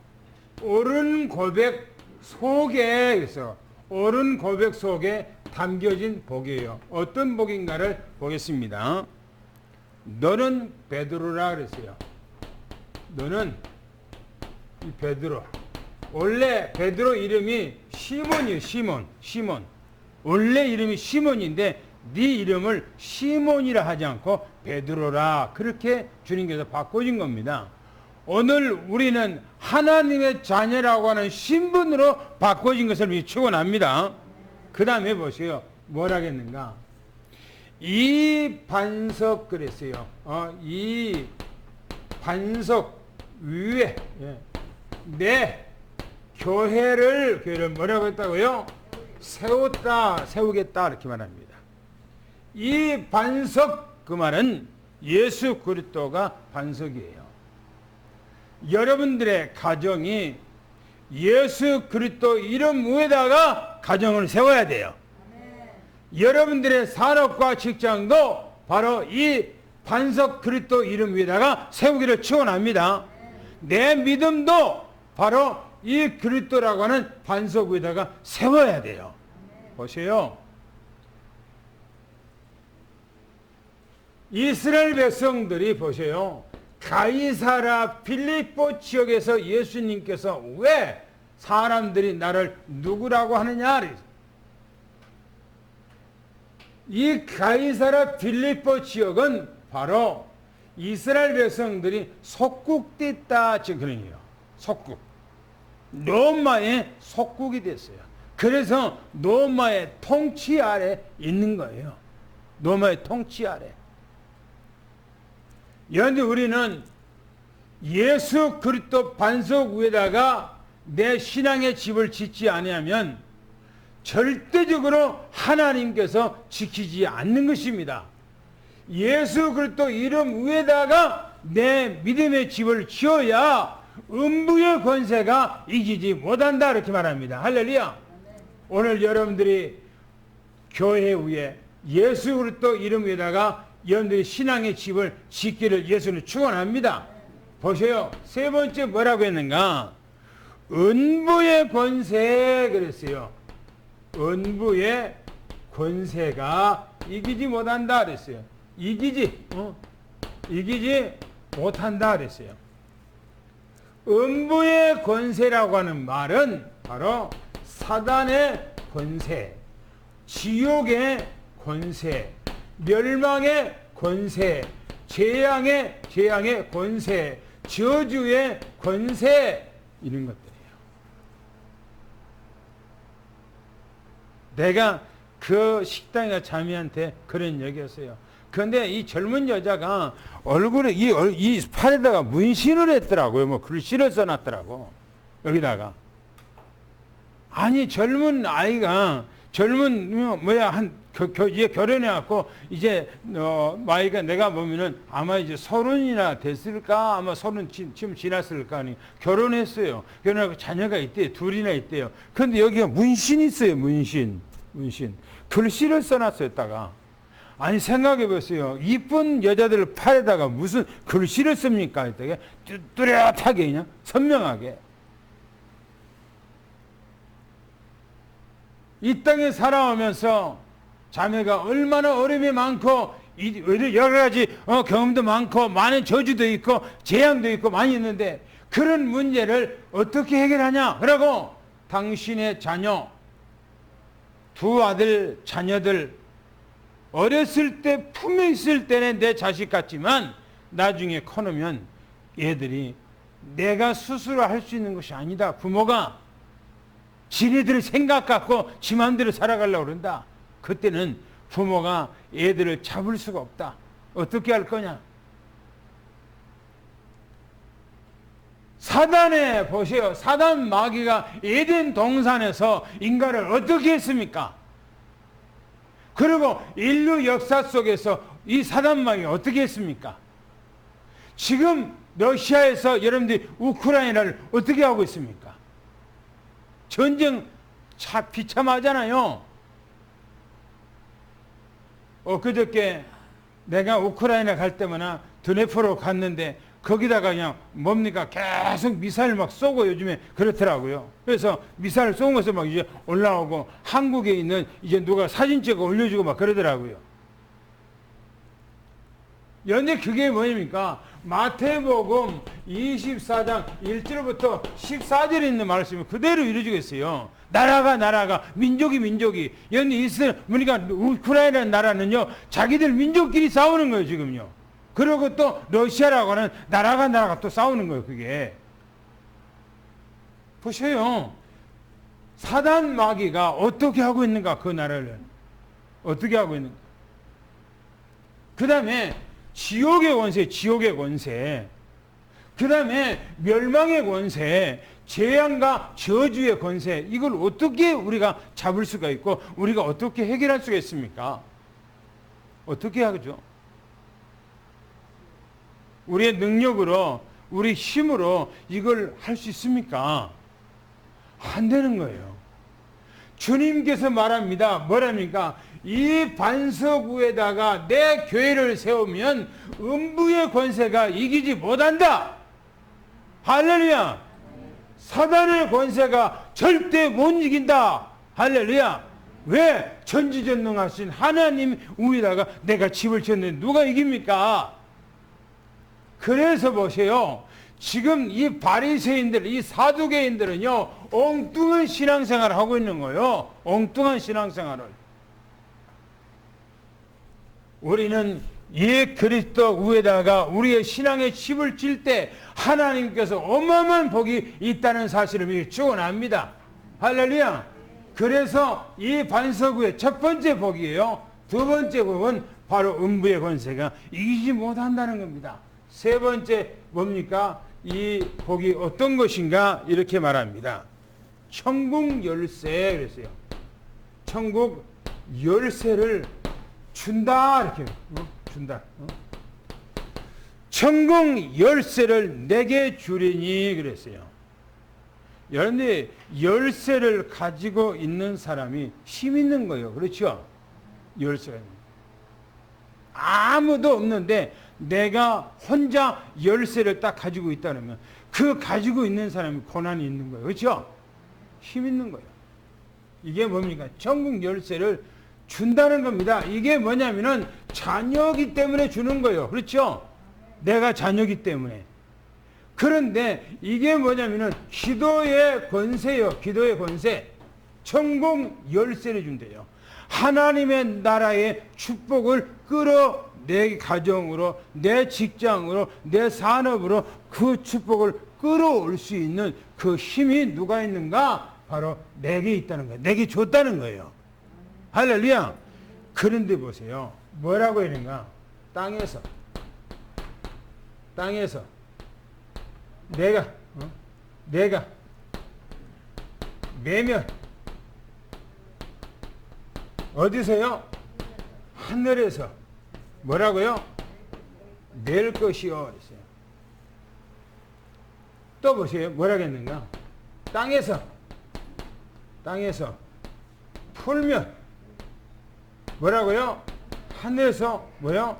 옳은 고백 속에 있어. 옳은 고백 속에 담겨진 복이에요. 어떤 복인가를 보겠습니다. 너는 베드로라 그랬어요. 너는 이 베드로. 원래 베드로 이름이 시몬이에요. 시몬. 원래 이름이 시몬인데 네 이름을 시몬이라 하지 않고 베드로라 그렇게 주님께서 바꿔준 겁니다. 오늘 우리는 하나님의 자녀라고 하는 신분으로 바꿔진 것을 축원합니다. 그 다음에 보세요. 뭐라 했는가? 이 반석 그랬어요. 이 반석 위에 내 교회를 뭐라고 했다고요? 세우겠다 이렇게 말합니다. 이 반석 그 말은 예수 그리스도가 반석이에요. 여러분들의 가정이 예수 그리스도 이름 위에다가 가정을 세워야 돼요. 여러분들의 산업과 직장도 바로 이 반석 그리스도 이름 위에다가 세우기를 축원합니다. 내 믿음도 바로 이 그리스도라고 하는 반석 위에다가 세워야 돼요. 보세요. 이스라엘 백성들이 보세요. 가이사라 빌립보 지역에서 예수님께서 왜 사람들이 나를 누구라고 하느냐? 이 가이사라 빌립보 지역은 바로 이스라엘 백성들이 속국됐다 지금 그런 얘기예요. 속국. 로마의 속국이 됐어요. 그래서 로마의 통치 아래 있는 거예요. 로마의 통치 아래. 그런데 우리는 예수 그리스도 반석 위에다가 내 신앙의 집을 짓지 아니하면 절대적으로 하나님께서 지키지 않는 것입니다. 예수 그리스도 이름 위에다가 내 믿음의 집을 지어야 음부의 권세가 이기지 못한다 이렇게 말합니다. 할렐루야. 오늘 여러분들이 교회 위에 예수 그리스도 이름 위에다가 여러분들이 신앙의 집을 짓기를 예수는 축원합니다. 보세요. 세 번째 뭐라고 했는가? 은부의 권세 그랬어요. 은부의 권세가 이기지 못한다 그랬어요. 이기지 못한다 그랬어요. 음부의 권세라고 하는 말은 바로 사단의 권세, 지옥의 권세, 멸망의 권세, 재앙의 권세, 저주의 권세 이런 것들이에요. 내가 그 식당에 자매한테 그런 얘기였어요. 그런데 이 젊은 여자가 얼굴에 이 팔에다가 문신을 했더라고요. 뭐 글씨를 써놨더라고. 여기다가. 아니 젊은 아이가 이제 결혼해갖고 이제 아이가 내가 보면은 아마 이제 30이나 됐을까 아마 30 지금 지났을까 하니 결혼했어요. 결혼하고 자녀가 있대요. 둘이나 있대요. 그런데 여기가 문신이 있어요. 문신 글씨를 써놨었다가 아니 생각해 보세요. 이쁜 여자들 팔에다가 무슨 글씨를 씁니까? 뚜렷하게 그냥 선명하게. 이 땅에 살아오면서 자매가 얼마나 어려움이 많고 여러 가지 경험도 많고 많은 저주도 있고 재앙도 있고 많이 있는데 그런 문제를 어떻게 해결하냐? 그러고 당신의 자녀 두 아들 자녀들 어렸을 때 품에 있을 때는 내 자식 같지만 나중에 커놓으면 얘들이 내가 스스로 할 수 있는 것이 아니다. 부모가 지네들 생각 갖고 지 마음대로 살아가려고 그런다. 그때는 부모가 애들을 잡을 수가 없다. 어떻게 할 거냐? 사단에 보세요. 사단 마귀가 에덴 동산에서 인간을 어떻게 했습니까? 그리고 인류 역사 속에서 이 사단 마귀가 어떻게 했습니까? 지금 러시아에서 여러분들이 우크라이나를 어떻게 하고 있습니까? 전쟁 비참하잖아요. 그저께 내가 우크라이나 갈 때마다 드네프로 갔는데 거기다가 그냥 뭡니까 계속 미사일 막 쏘고 요즘에 그렇더라고요. 그래서 미사일 쏘는 것을 막 이제 올라오고 한국에 있는 이제 누가 사진 찍어 올려주고 막 그러더라고요. 그런데 그게 뭐입니까? 마태복음 24장 1절부터 14절에 있는 말씀이 그대로 이루어지겠어요. 나라가 민족이 그런데 이스라엘 그러니까 우크라이나 나라는요 자기들 민족끼리 싸우는 거예요 지금요. 그리고 또 러시아라고 하는 나라가 또 싸우는 거예요. 그게 보세요. 사단 마귀가 어떻게 하고 있는가? 그 나라를 어떻게 하고 있는가? 그 다음에 지옥의 권세, 그 다음에 멸망의 권세, 재앙과 저주의 권세, 이걸 어떻게 우리가 잡을 수가 있고 우리가 어떻게 해결할 수가 있습니까? 어떻게 하죠? 우리의 능력으로, 우리 힘으로 이걸 할 수 있습니까? 안 되는 거예요. 주님께서 말합니다. 뭐랍니까? 이 반석 위에다가 내 교회를 세우면 음부의 권세가 이기지 못한다. 할렐루야. 사단의 권세가 절대 못 이긴다. 할렐루야. 왜? 전지전능하신 하나님 위에다가 내가 집을 지었는데 누가 이깁니까? 그래서 보세요. 지금 이 바리새인들, 이 사두개인들은요, 엉뚱한 신앙생활을 하고 있는 거예요. 엉뚱한 신앙생활을. 우리는 예 그리스도 위에다가 우리의 신앙의 집을 질 때 하나님께서 어마어마한 복이 있다는 사실을 미리 축원합니다. 할렐루야. 그래서 이 반석 위에 첫 번째 복이에요. 두 번째 복은 바로 음부의 권세가 이기지 못한다는 겁니다. 세 번째 뭡니까? 이 복이 어떤 것인가? 이렇게 말합니다. 천국 열쇠 그랬어요. 천국 열쇠를 준다 이렇게 준다. 천국 열쇠를 내게 주리니 그랬어요. 여러분들 열쇠를 가지고 있는 사람이 힘 있는 거예요. 그렇죠? 열쇠가 아무도 없는데 내가 혼자 열쇠를 딱 가지고 있다면 그 가지고 있는 사람이 고난이 있는 거예요. 그렇죠? 힘 있는 거예요. 이게 뭡니까? 천국 열쇠를 준다는 겁니다. 이게 뭐냐면은 자녀이기 때문에 주는 거예요. 그렇죠? 내가 자녀이기 때문에. 그런데 이게 뭐냐면은 기도의 권세요. 기도의 권세. 천국 열쇠를 준대요. 하나님의 나라의 축복을 끌어 내 가정으로, 내 직장으로, 내 산업으로 그 축복을 끌어올 수 있는 그 힘이 누가 있는가? 바로 내게 있다는 거예요. 내게 줬다는 거예요. 할렐루야. 그런데 보세요. 뭐라고 했는가? 땅에서 내가 매면 어디서요? 하늘에서 뭐라고요? 낼 것이요 그랬어요. 또 보세요. 뭐라고 했는가? 땅에서 풀면 뭐라고요? 하늘에서 뭐요?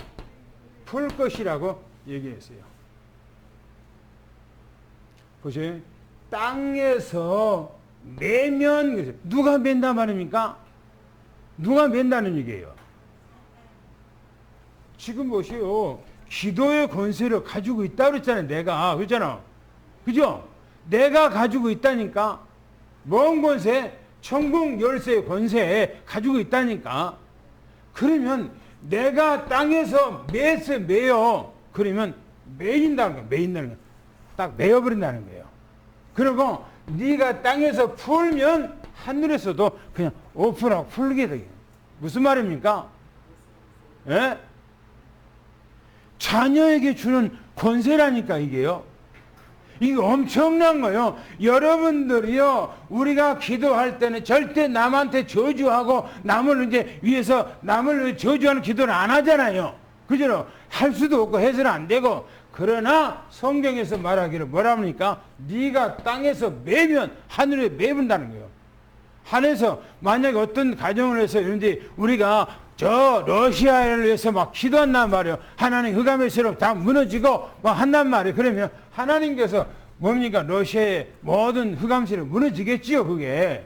풀 것이라고 얘기했어요. 보세요. 땅에서 매면 누가 맨단 말입니까? 누가 맨다는 얘기예요. 지금 보세요. 기도의 권세를 가지고 있다 그랬잖아요. 내가. 그렇잖아. 그죠? 내가 가지고 있다니까. 뭔 권세? 천국 열쇠의 권세 가지고 있다니까. 그러면 내가 땅에서 매요. 그러면 매인다는 거야. 매인다는 거야. 딱 매어버린다는 거예요. 그리고 네가 땅에서 풀면 하늘에서도 그냥 오픈하고 풀게 되게. 무슨 말입니까? 예? 자녀에게 주는 권세라니까 이게요. 이게 엄청난 거예요. 여러분들이요, 우리가 기도할 때는 절대 남한테 저주하고 남을 이제 위해서 남을 저주하는 기도는 안 하잖아요. 그죠? 할 수도 없고 해서는 안 되고. 그러나 성경에서 말하기를 뭐라 합니까? 네가 땅에서 매면 하늘에 매분다는 거예요. 하늘에서 만약에 어떤 가정을 해서 이런데 우리가 저 러시아를 위해서 막 기도한단 말이에요. 하나님 흑암에서 다 무너지고 막 한단 말이에요. 그러면 하나님께서 뭡니까? 러시아의 모든 흑암세를 무너지겠지요, 그게.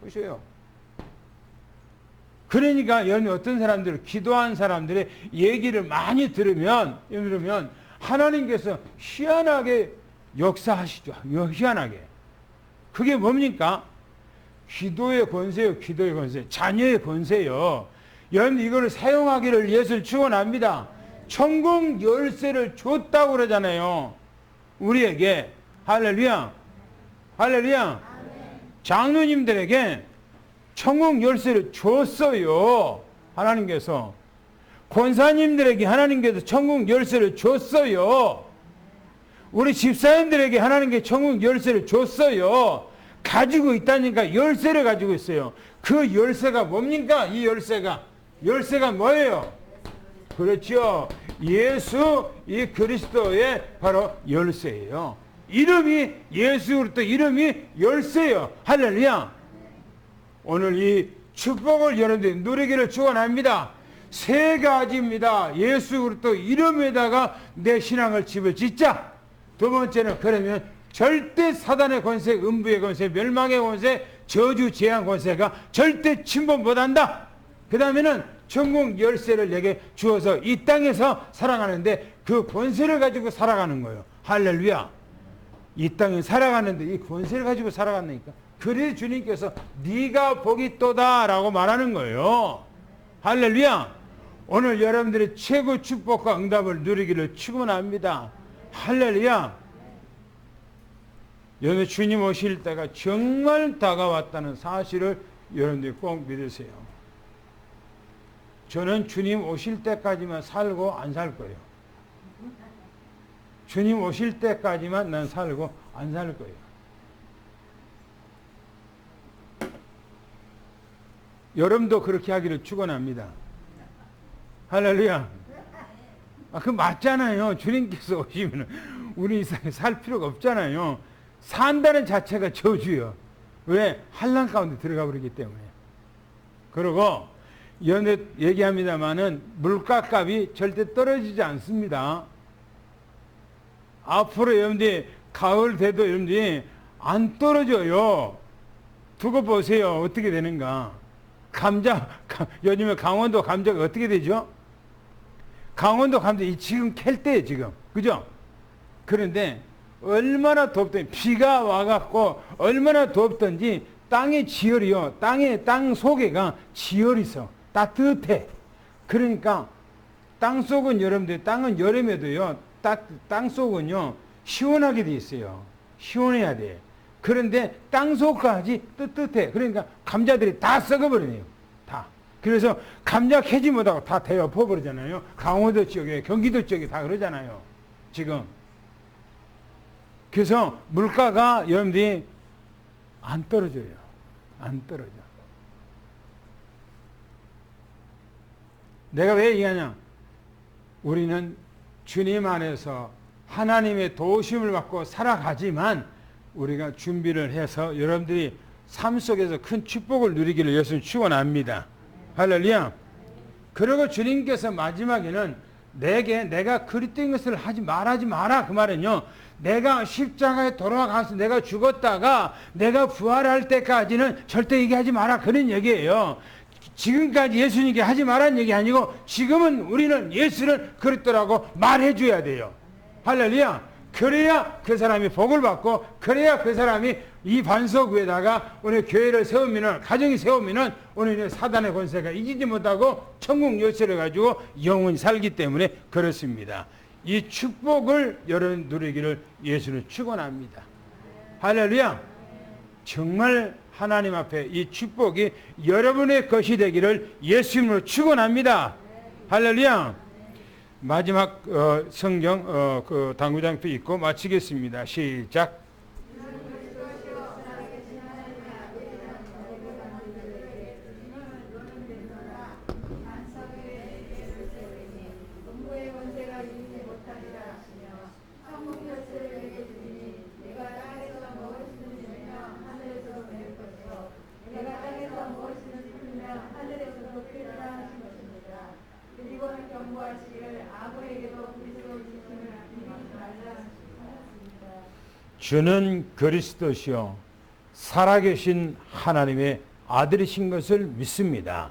보세요. 그러니까 여러분 어떤 사람들, 기도한 사람들의 얘기를 많이 들으면 하나님께서 희한하게 역사하시죠. 희한하게. 그게 뭡니까? 기도의 권세요. 기도의 권세. 자녀의 권세요. 여러분 이거를 사용하기를 예수를 축원합니다. 천국 열쇠를 줬다고 그러잖아요. 우리에게. 할렐루야. 할렐루야. 장로님들에게 천국 열쇠를 줬어요. 하나님께서. 권사님들에게 하나님께서 천국 열쇠를 줬어요. 우리 집사님들에게 하나님께 천국 열쇠를 줬어요. 가지고 있다니까 열쇠를 가지고 있어요. 그 열쇠가 뭡니까? 이 열쇠가 뭐예요? 그렇죠. 예수 이 그리스도의 바로 열쇠예요. 이름이 예수 그리스도 이름이 열쇠예요. 할렐루야. 오늘 이 축복을 여러분들이 누리기를 축원합니다. 세 가지입니다. 예수 그리스도 이름에다가 내 신앙을 집을 짓자. 두 번째는 그러면 절대 사단의 권세, 음부의 권세, 멸망의 권세, 저주, 재앙 권세가 절대 침범 못한다. 그 다음에는 천국 열쇠를 내게 주어서 이 땅에서 살아가는데 그 권세를 가지고 살아가는 거예요. 할렐루야. 이 땅에 살아가는데 이 권세를 가지고 살아간다니까. 그래 주님께서 네가 복이 있도다 라고 말하는 거예요. 할렐루야. 오늘 여러분들의 최고 축복과 응답을 누리기를 축원합니다. 할렐루야. 여러분 주님 오실 때가 정말 다가왔다는 사실을 여러분들이 꼭 믿으세요. 저는 주님 오실 때까지만 살고 안 살 거예요. 주님 오실 때까지만 난 살고 안 살 거예요. 여러분도 그렇게 하기를 축원합니다. 할렐루야. 그 맞잖아요. 주님께서 오시면 우리 이상에 살 필요가 없잖아요. 산다는 자체가 저주요. 왜? 환난 가운데 들어가 버리기 때문에. 그리고 연애 얘기합니다만은 물가값이 절대 떨어지지 않습니다. 앞으로 여러분들이 가을 돼도 여러분들이 안 떨어져요. 두고 보세요. 어떻게 되는가. 요즘에 강원도 감자가 어떻게 되죠? 강원도 감자 지금 캘 때예요, 지금. 그죠? 그런데 얼마나 덥든지 비가 와갖고 얼마나 덥든지 땅의 지열이요. 땅 속에가 지열이 있어. 따뜻해. 그러니까 땅 속은 여러분들 땅은 여름에도요. 땅 속은요. 시원하게 돼 있어요. 시원해야 돼. 그런데 땅 속까지 뜨뜻해. 그러니까 감자들이 다 썩어버리네요. 다. 그래서 감자 캐지 못하고 다 데워버리잖아요. 강원도 지역에, 경기도 지역에 다 그러잖아요. 지금. 그래서 물가가 여러분들이 안 떨어져요. 안 떨어져. 내가 왜 얘기하냐? 우리는 주님 안에서 하나님의 도우심을 받고 살아가지만 우리가 준비를 해서 여러분들이 삶 속에서 큰 축복을 누리기를 예수님 축원합니다. 할렐루야. 그리고 주님께서 마지막에는 내가 그리스도인 것을 말하지 마라. 그 말은요. 내가 십자가에 돌아가서 내가 죽었다가 내가 부활할 때까지는 절대 얘기하지 마라. 그런 얘기예요. 지금까지 예수님께 하지 말라는 얘기 아니고 지금은 우리는 예수를 그리스도라고 말해줘야 돼요. 할렐루야. 그래야 그 사람이 복을 받고 그래야 그 사람이 이 반석 위에다가 오늘 교회를 세우면은 가정이 세우면은 오늘 사단의 권세가 이기지 못하고 천국 열쇠를 가지고 영원히 살기 때문에 그렇습니다. 이 축복을 여러분 누리기를 예수는 축원합니다. 할렐루야. 정말 하나님 앞에 이 축복이 여러분의 것이 되기를 예수님으로 축원합니다. 할렐루야. 마지막 성경 그 당구장도 있고 마치겠습니다. 시작. 주는 그리스도시요 살아계신 하나님의 아들이신 것을 믿습니다.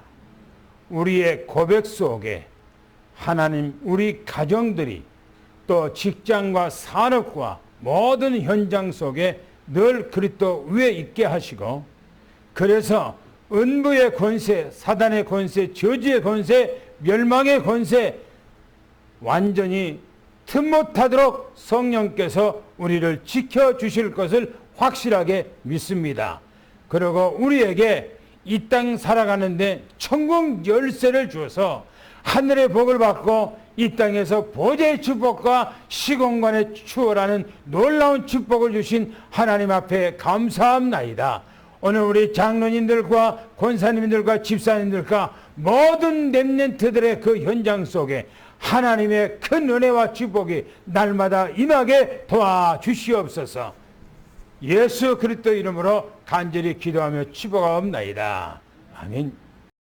우리의 고백 속에 하나님 우리 가정들이 또 직장과 산업과 모든 현장 속에 늘 그리스도 위에 있게 하시고 그래서 은부의 권세, 사단의 권세, 저주의 권세, 멸망의 권세 완전히 틈못하도록 성령께서 우리를 지켜주실 것을 확실하게 믿습니다. 그리고 우리에게 이 땅 살아가는데 천국 열쇠를 주어서 하늘의 복을 받고 이 땅에서 보좌의 축복과 시공간의 추월하는 놀라운 축복을 주신 하나님 앞에 감사합나이다. 오늘 우리 장로님들과 권사님들과 집사님들과 모든 렘넌트들의 그 현장 속에 하나님의 큰 은혜와 축복이 날마다 임하게 도와주시옵소서. 예수 그리스도 이름으로 간절히 기도하며 축복하옵나이다. 아멘.